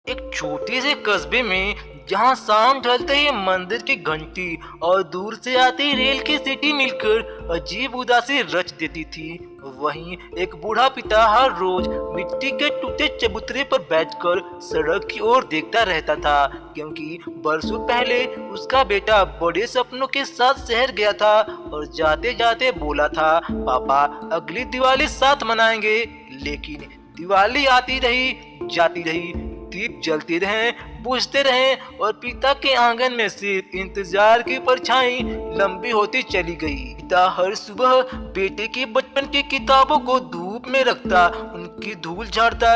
एक छोटे से कस्बे में जहाँ शाम ढलते ही मंदिर की घंटी और दूर से आती रेल की सीटी मिलकर अजीब उदासी रच देती थी। वहीं एक बूढ़ा पिता हर रोज मिट्टी के टूटे चबूतरे पर बैठकर सड़क की ओर देखता रहता था, क्योंकि बरसों पहले उसका बेटा बड़े सपनों के साथ शहर गया था और जाते जाते बोला था, पापा अगली दिवाली साथ मनाएंगे। लेकिन दिवाली आती रही, जाती रही, दीप जलते रहे, बुझते रहे और पिता के आंगन में सिर्फ इंतजार की परछाई लंबी होती चली गई। पिता हर सुबह बेटे की बचपन की किताबों को धूप में रखता, उनकी धूल झाड़ता,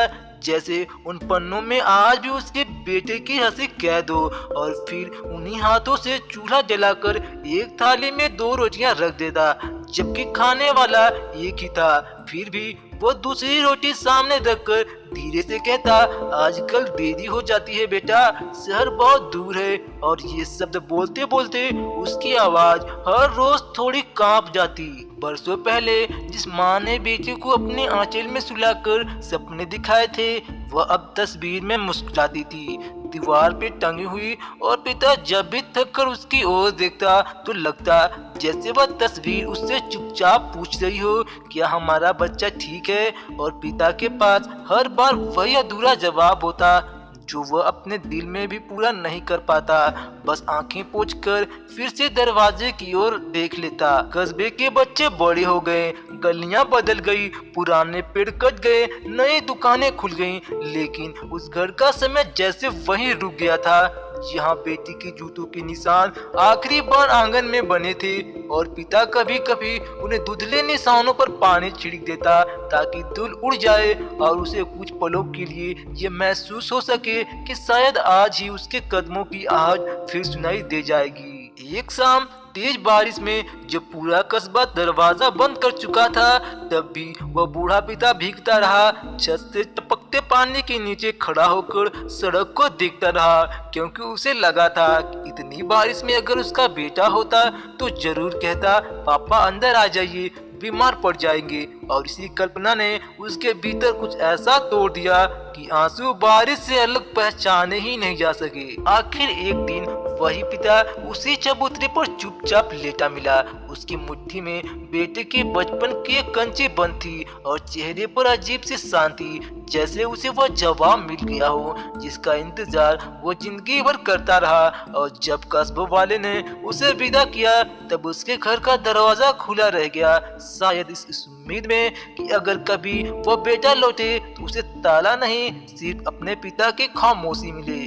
जैसे उन पन्नों में आज भी उसके बेटे की हंसी कैद हो, और फिर उन्हीं हाथों से चूल्हा जलाकर एक थाली में 2 रोटियां रख देता, जबकि खाने वाला एक ही था। फिर भी वो दूसरी रोटी सामने रखकर धीरे से कहता, आजकल देरी हो जाती है बेटा, शहर बहुत दूर है। और ये शब्द बोलते बोलते उसकी आवाज हर रोज थोड़ी कांप जाती। बरसों पहले जिस माँ ने बेटे को अपने आंचल में सुलाकर सपने दिखाए थे, वह अब तस्वीर में मुस्कुराती थी, दीवार पे टंगी हुई। और पिता जब भी थक कर उसकी ओर देखता तो लगता जैसे वह तस्वीर उससे चुपचाप पूछ रही हो, क्या हमारा बच्चा ठीक है। और पिता के पास हर बार वही अधूरा जवाब होता जो वह अपने दिल में भी पूरा नहीं कर पाता। बस आंखें पोंछकर फिर से दरवाजे की ओर देख लेता। कस्बे के बच्चे बड़े हो गए, गलियां बदल गई, पुराने पेड़ कट गए, नई दुकानें खुल गईं, लेकिन उस घर का समय जैसे वहीं रुक गया था जहाँ बेटी की जूतों के निशान आखिरी बार आंगन में बने थे। और पिता कभी कभी उन्हें धुंधले निशानों पर पानी छिड़क देता ताकि धूल उड़ जाए और उसे कुछ पलों के लिए ये महसूस हो सके कि शायद आज ही उसके कदमों की आहट फिर सुनाई दे जाएगी। एक शाम तेज बारिश में जब पूरा कस्बा दरवाजा बंद कर चुका था, तब भी वह बूढ़ा पिता भीगता रहा, छत से टपकते पानी के नीचे खड़ा होकर सड़क को देखता रहा, क्योंकि उसे लगा था कि इतनी बारिश में अगर उसका बेटा होता तो जरूर कहता, पापा अंदर आ जाइए, बीमार पड़ जाएंगे। और इसी कल्पना ने उसके भीतर कुछ ऐसा तोड़ दिया कि आंसू बारिश से अलग पहचाने ही नहीं जा सके। आखिर एक दिन वही पिता उसी चबूतरे पर चुपचाप लेटा मिला। उसकी मुट्ठी में बेटे के बचपन की एक कंची बंद थी और चेहरे पर अजीब सी शांति, जैसे उसे वह जवाब मिल गया हो जिसका इंतजार वो जिंदगी भर करता रहा। और जब कस्बे वाले ने उसे विदा किया तब उसके घर का दरवाजा खुला रह गया, शायद इस उम्मीद में कि अगर कभी वो बेटा लौटे तो उसे ताला नहीं, सिर्फ अपने पिता की खामोशी मिले।